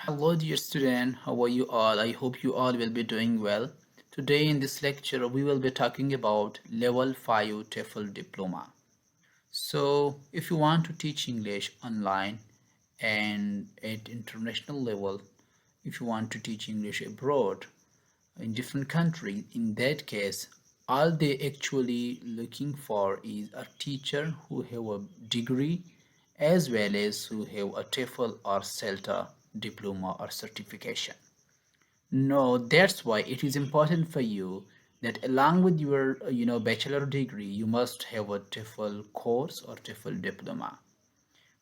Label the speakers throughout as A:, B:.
A: Hello dear student, how are you all? I hope you all will be doing well. Today in this lecture we will be talking about level 5 TEFL diploma. So if you want to teach English online and at international level, if you want to teach English abroad in different countries, in that case all they actually looking for is a teacher who have a degree as well as who have a TEFL or CELTA diploma or certification. No, that's why it is important for you that along with your bachelor degree you must have a TEFL course or TEFL diploma.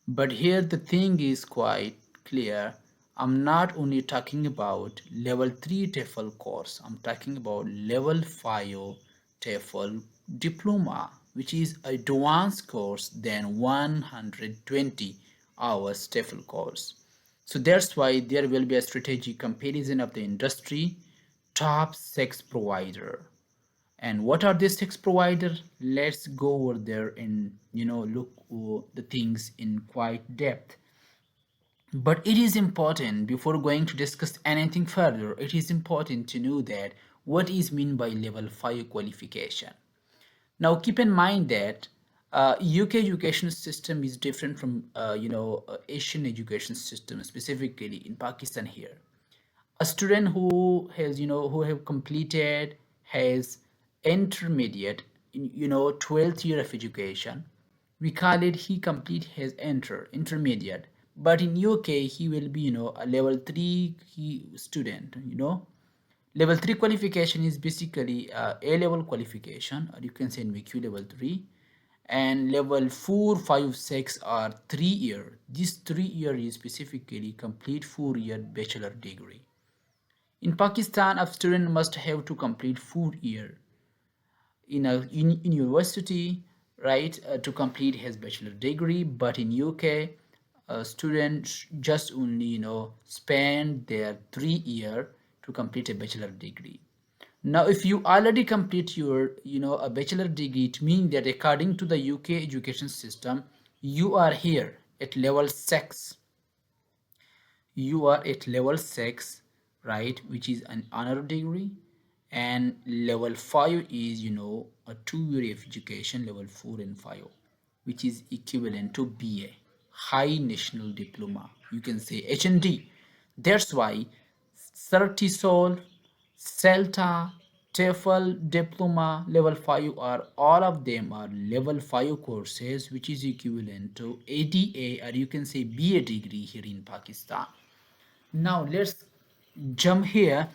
A: But here the thing is quite clear. I'm not only talking about level 3 TEFL course, I'm talking about level 5 TEFL diploma, which is a advanced course than 120 hours TEFL course. So that's why there will be a strategic comparison of the industry top 6 provider. And what are these 6 providers? Let's go over there and look the things in quite depth. But it is important, before going to discuss anything further, it is important to know that what is meant by level 5 qualification. Now keep in mind that UK education system is different from Asian education system, specifically in Pakistan here. A student who has who have completed has intermediate, 12th year of education, we call it he complete his intermediate. But in UK he will be a level 3 student. Level 3 qualification is basically A level qualification, or you can say NVQ level 3, and level 4, 5, 6 are 3 year. This 3 year is specifically complete 4 year bachelor degree. In Pakistan, a student must have to complete 4 year in university, right, to complete his bachelor degree. But in UK, a student just only spend their 3 year to complete a bachelor degree. Now, if you already complete your a bachelor degree, it means that according to the UK education system, you are here at level 6. You are at level 6, right, which is an honor degree, and level 5 is a 2 year of education, level 4 and 5, which is equivalent to BA, high national diploma, you can say HND. That's why certisol, celta, TEFL diploma level 5 are all of them are level 5 courses, which is equivalent to ADA, or you can say BA degree here in Pakistan. Now let's jump here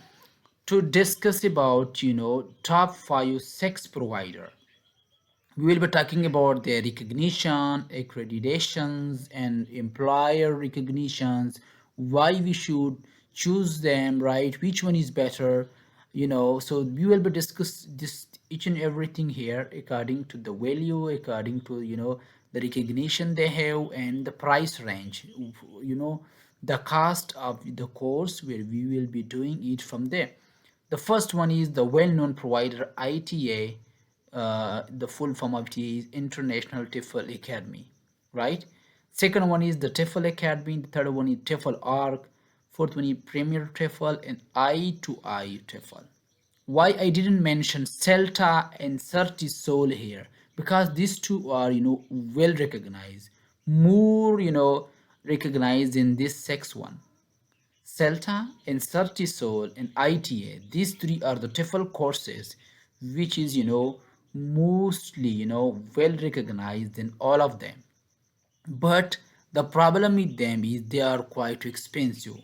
A: to discuss about top 5 sex provider. We will be talking about their recognition, accreditations, and employer recognitions, why we should choose them, right, which one is better. So we will be discuss this each and everything here according to the value, according to the recognition they have, and the price range, you know the cost of the course where we will be doing it from there. The first one is the well-known provider ITA. The full form of ITA is International TEFL Academy, right? Second one is the TEFL Academy. The third one is TEFL ARC. Fourth one is Premier TEFL and I2I TEFL. Why I didn't mention CELTA and Certisol here? Because these two are well recognized, more recognized in this sex one. CELTA and Certisol and ITA, these three are the TEFL courses which is mostly well recognized in all of them. But the problem with them is they are quite expensive.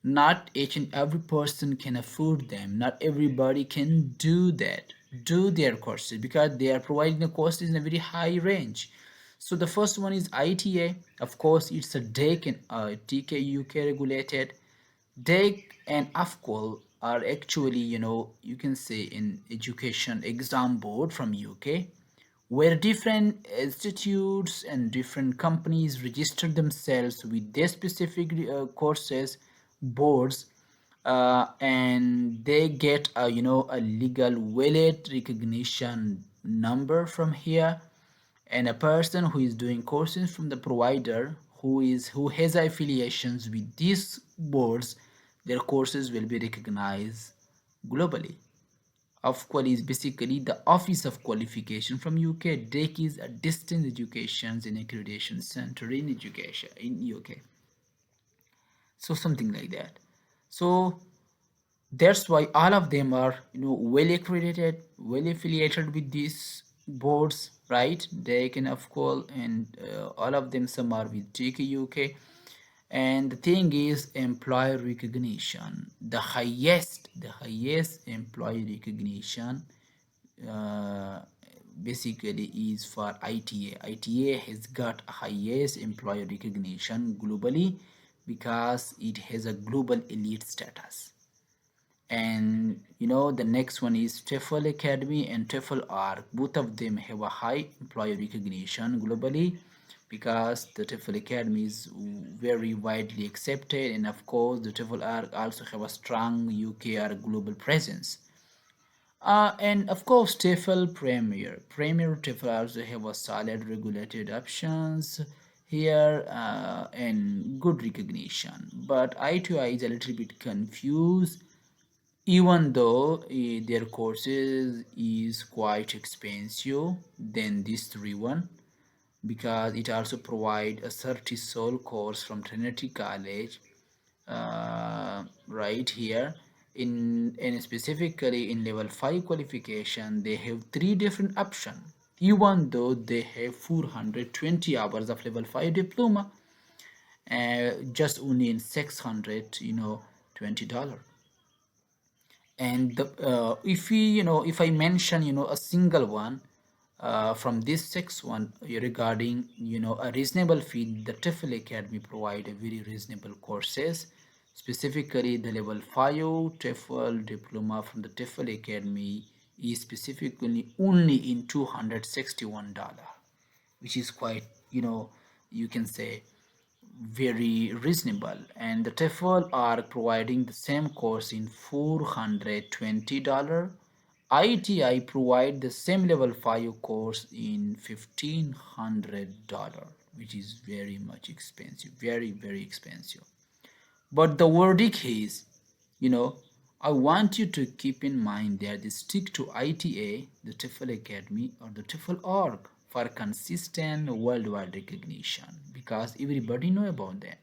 A: Not each and every person can afford them. Not everybody can do their courses, because they are providing the courses in a very high range. So the first one is ITA. Of course, it's a DEC and TK UK regulated. DEC and AFCOL are actually, you can say in education exam board from UK, where different institutes and different companies register themselves with their specific courses boards, and they get a a legal valid recognition number from here. And a person who is doing courses from the provider who has affiliations with this boards, their courses will be recognized globally. OFQUAL is basically the Office of Qualification from UK. DEC is a Distance Education and Accreditation Center in education in UK. So something like that. So that's why all of them are well accredited, well affiliated with these boards, right? DEC and OFQUAL, and all of them, some are with JK UK. And the thing is, employer recognition, the highest employee recognition uh, basically is for ITA. ITA has got highest employer recognition globally because it has a global elite status. And the next one is TEFL Academy and TEFL ARC. Both of them have a high employer recognition globally because the TEFL Academy is very widely accepted, and of course the TEFL ARC also have a strong UK or global presence. And of course TEFL Premier TEFL also have a solid regulated options here and good recognition. But I2I is a little bit confused, even though their courses is quite expensive than this three one, because it also provide a 30 soul course from Trinity College right here in, and specifically in level 5 qualification they have three different options, even though they have 420 hours of level 5 diploma, just only in 600 $20. And if we if I mention a single one from this six one regarding a reasonable fee, the TEFL Academy provide a very reasonable courses, specifically the level 5 TEFL diploma from the TEFL Academy is specifically only in $261, which is quite you can say very reasonable. And the TEFL are providing the same course in $420. ITI provide the same level 5 course in $1,500, which is very much expensive, very very expensive. But the verdict is, you know, I want you to keep in mind that they stick to ITA, the TEFL Academy, or the TEFL org for consistent worldwide recognition because everybody know about that.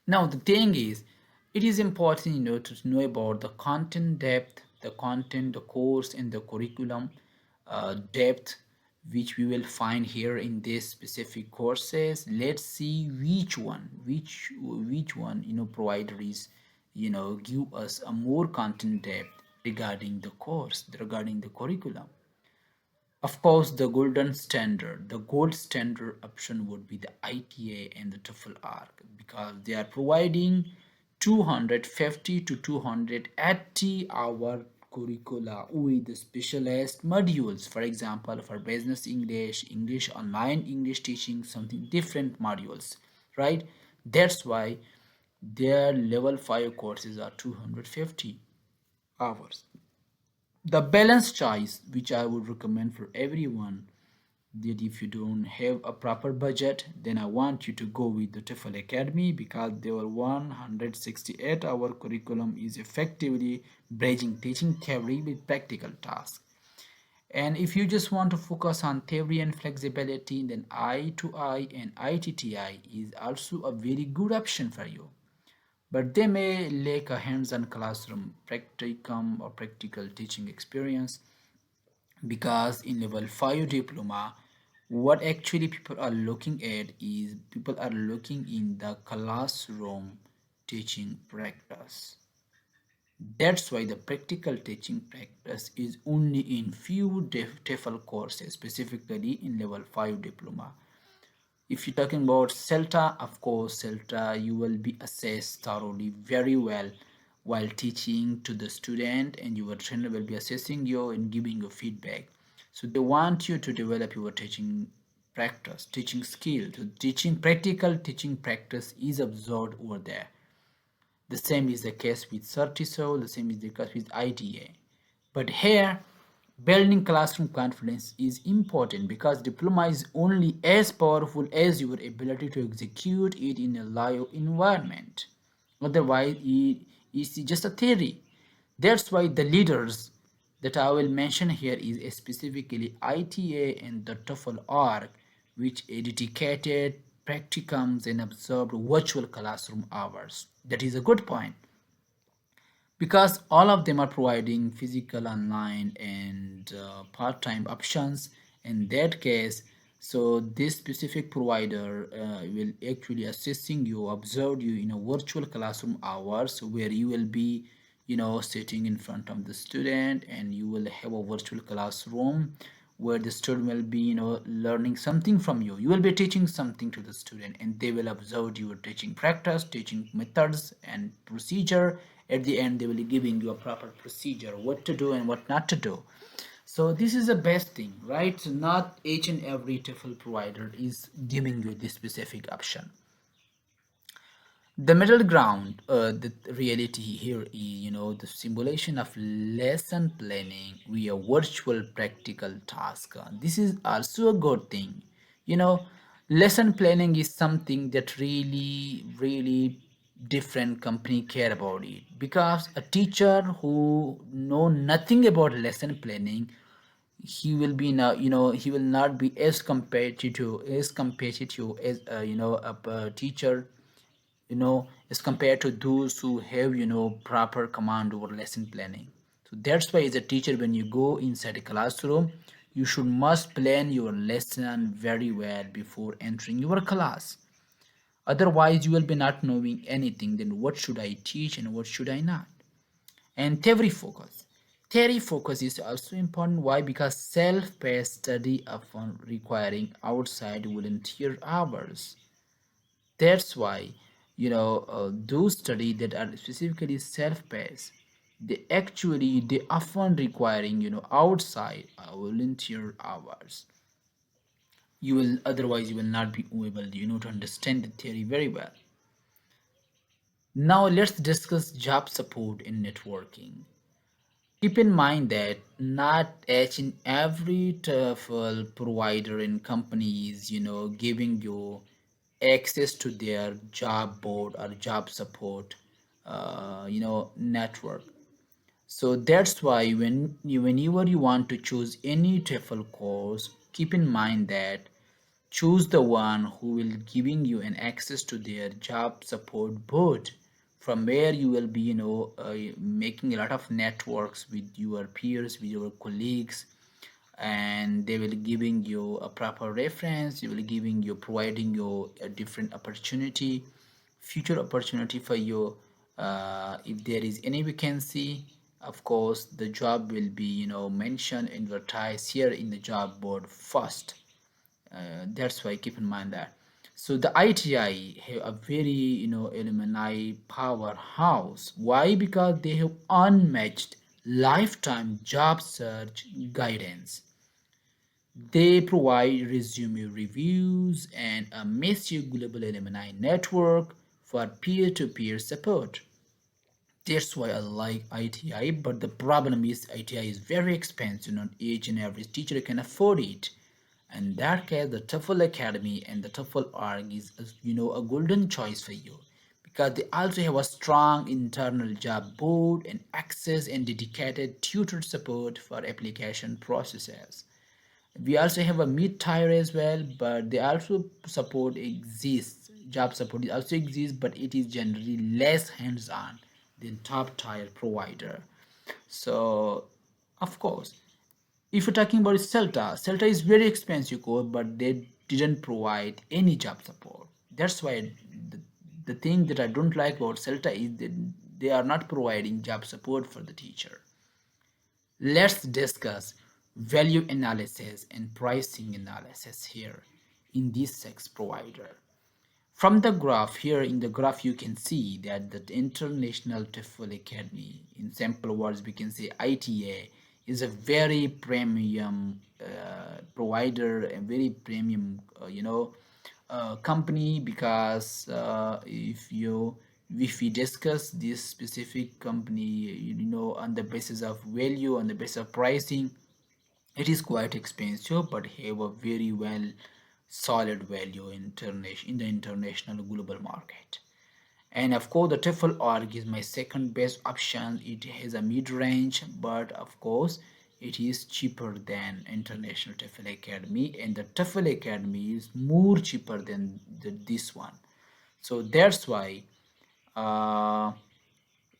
A: Now the thing is, it is important to know about the content depth, the content, the course, and the curriculum depth, which we will find here in this specific courses. Let's see which one provider is give us a more content depth regarding the course, regarding the curriculum. Of course, the gold standard option would be the ITA and the TEFL ARC because they are providing 250 to 280 hour curricula with the specialized modules. For example, for business English, English online, English teaching, something different modules, right? That's why their level 5 courses are 250 hours. The balanced choice which I would recommend for everyone, that if you don't have a proper budget, then I want you to go with the TEFL Academy because their 168-hour curriculum is effectively bridging teaching theory with practical tasks. And if you just want to focus on theory and flexibility, then I2I and ITTI is also a very good option for you, but they may lack a hands-on classroom practicum or practical teaching experience because in level 5 diploma what actually people are looking at is people are looking in the classroom teaching practice. That's why the practical teaching practice is only in few TEFL courses, specifically in level 5 diploma. If you're talking about CELTA, of course, CELTA, you will be assessed thoroughly very well while teaching to the student, and your trainer will be assessing you and giving you feedback. So they want you to develop your teaching practice, teaching skill. So teaching practical teaching practice is observed over there. The same is the case with Certisol, the same is the case with IDA. But here, Building classroom confidence is important because diploma is only as powerful as your ability to execute it in a live environment. Otherwise, it is just a theory. That's why the leaders that I will mention here is specifically ITA and the TEFL org, which are dedicated practicums and observed virtual classroom hours. That is a good point because all of them are providing physical online and part-time options in that case. So this specific provider will actually assisting you, observe you in a virtual classroom hours where you will be, sitting in front of the student, and you will have a virtual classroom where the student will be, learning something from you. You will be teaching something to the student, and they will observe your teaching practice, teaching methods and procedure. At the end, they will be giving you a proper procedure, what to do and what not to do. So this is the best thing, right? So not each and every TEFL provider is giving you this specific option. The middle ground, the reality here is, the simulation of lesson planning via virtual practical task. This is also a good thing. You know, lesson planning is something that really different company care about it, because a teacher who know nothing about lesson planning, he will be now, he will not be as competitive as a teacher, as compared to those who have, proper command over lesson planning. So that's why as a teacher, when you go inside a classroom, you should must plan your lesson very well before entering your class. Otherwise you will be not knowing anything, then what should I teach and what should I not. And theory focus is also important. Why? Because self-paced study often requiring outside volunteer hours. That's why, those study that are specifically self-paced, they often requiring, outside volunteer hours. You will Otherwise you will not be able, to understand the theory very well. Now let's discuss job support in networking. Keep in mind that not each and every TEFL provider and company is, giving you access to their job board or job support, network. So that's why whenever you want to choose any TEFL course, keep in mind that choose the one who will giving you an access to their job support board, from where you will be, making a lot of networks with your peers, with your colleagues, and they will giving you a proper reference. They will giving you, providing you a different opportunity, future opportunity for you. If there is any vacancy, of course the job will be, mentioned, advertised here in the job board first. That's why keep in mind that. So the ITI have a very, alumni powerhouse. Why? Because they have unmatched lifetime job search guidance. They provide resume reviews and a massive global alumni network for peer-to-peer support. That's why I like ITI, but the problem is ITI is very expensive. Not each and every teacher can afford it. And that case, the TEFL Academy and the TEFL org is, a golden choice for you, because they also have a strong internal job board and access and dedicated tutor support for application processes. We also have a mid-tier as well, but they also support exists. Job support also exists, but it is generally less hands-on than top tier provider. So, of course, if you're talking about Celta is very expensive course, but they didn't provide any job support. That's why the thing that I don't like about Celta is that they are not providing job support for the teacher. Let's discuss value analysis and pricing analysis here in this sex provider. From the graph here, in the graph you can see that the International TEFL Academy, in simple words we can say ITA, is a very premium provider, a very premium company, because if we discuss this specific company, on the basis of value, on the basis of pricing, It is quite expensive but have a very well solid value in the international global market. And of course, the TEFL org is my second best option. It has a mid-range, but of course, it is cheaper than International TEFL Academy, and the TEFL Academy is more cheaper than this one. So that's why, uh,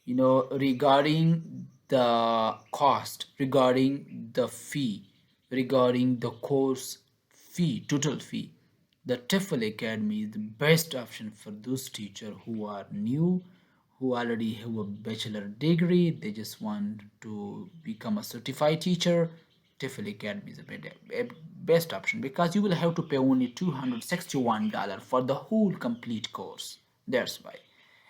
A: regarding the cost, regarding the fee, regarding the course fee, total fee, the TEFL Academy is the best option for those teachers who are new, who already have a bachelor degree, they just want to become a certified teacher. TEFL Academy is a best option because you will have to pay only $261 for the whole complete course. That's why.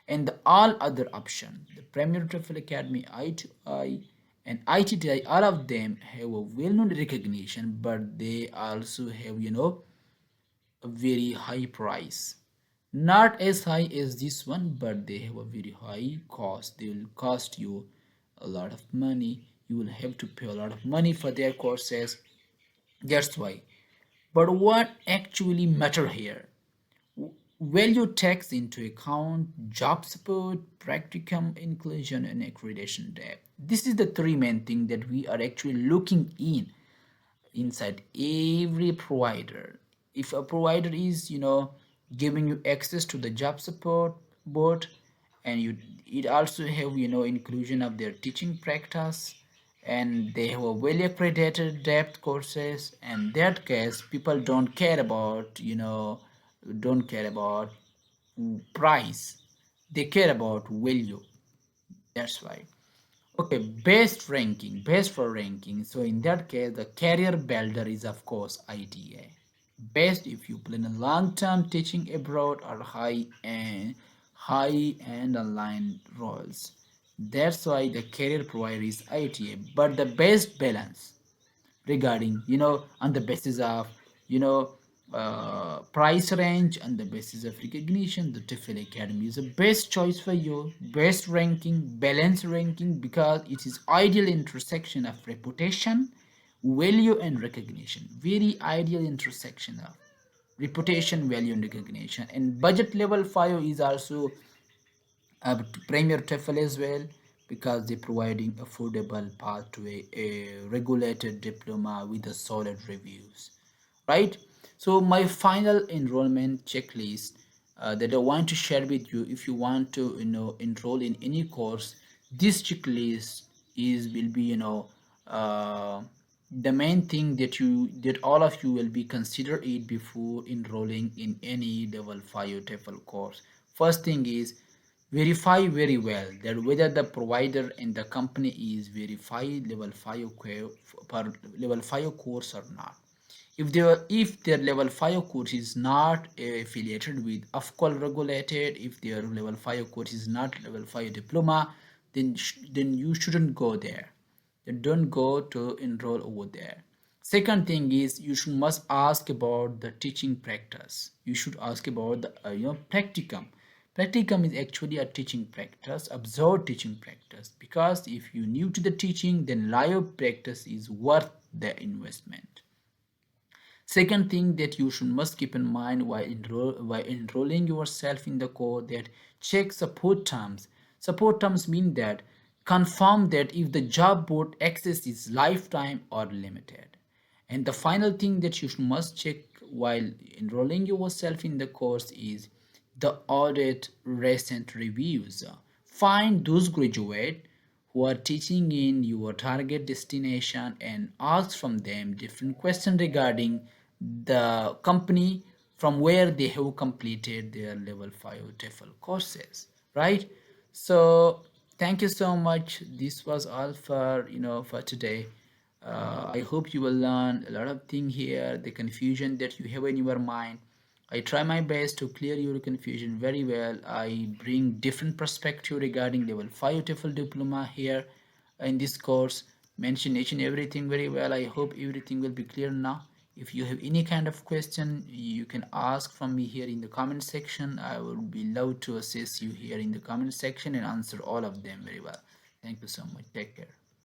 A: And the all other option, the Premier TEFL Academy, I2I, and ITTI, all of them have a well-known recognition, but they also have, a very high price. Not as high as this one, but they have a very high cost. They will cost you a lot of money. You will have to pay a lot of money for their courses. That's why. But what actually matter here? Value takes into account job support, practicum inclusion, and accreditation depth. This is the three main things that we are actually looking inside every provider. If a provider is giving you access to the job support board, and it also have inclusion of their teaching practice, and they have a well accredited depth courses, and that case people don't care about price, they care about value. That's why. Okay, best for ranking. So in that case, the career builder is of course ITA. Best if you plan a long-term teaching abroad or high-end online roles. That's why the career provider is ITA. But the best balance regarding on the basis of you know price range, on the basis of recognition, the TEFL Academy is the best choice for you. Best ranking, balanced ranking, because it is ideal intersection of reputation, value, and recognition. Very ideal intersection of reputation, value, and recognition. And budget level 5 is also Premier TEFL as well, because they're providing affordable pathway, a regulated diploma with a solid reviews, right? So my final enrollment checklist that I want to share with you, if you want to enroll in any course, this checklist is will be uh, the main thing that all of you will be consider it before enrolling in any level 5 TEFL course. First thing is verify very well that whether the provider and the company is verified level 5 per level 5 course or not. If their level 5 course is not affiliated with AFCOL regulated, if their level 5 course is not level 5 diploma, then you shouldn't go there. Then don't go to enroll over there. Second thing is, you should must ask about the teaching practice. You should ask about the practicum. Practicum is actually a teaching practice, observed teaching practice, because if you new to the teaching, then live practice is worth the investment. Second thing that you should must keep in mind while enrolling yourself in the course, that check support terms. Support terms mean that confirm that if the job board access is lifetime or limited. And the final thing that you should must check while enrolling yourself in the course is the audit recent reviews. Find those graduates who are teaching in your target destination and ask from them different questions regarding the company from where they have completed their level 5 TEFL courses, right? So thank you so much. This was all for for today. I hope you will learn a lot of things here, the confusion that you have in your mind. I try my best to clear your confusion very well. I bring different perspective regarding level 5 TEFL diploma here in this course, mention each and everything very well. I hope everything will be clear now. If you have any kind of question, you can ask from me here in the comment section. I will be love to assist you here in the comment section and answer all of them very well. Thank you so much. Take care.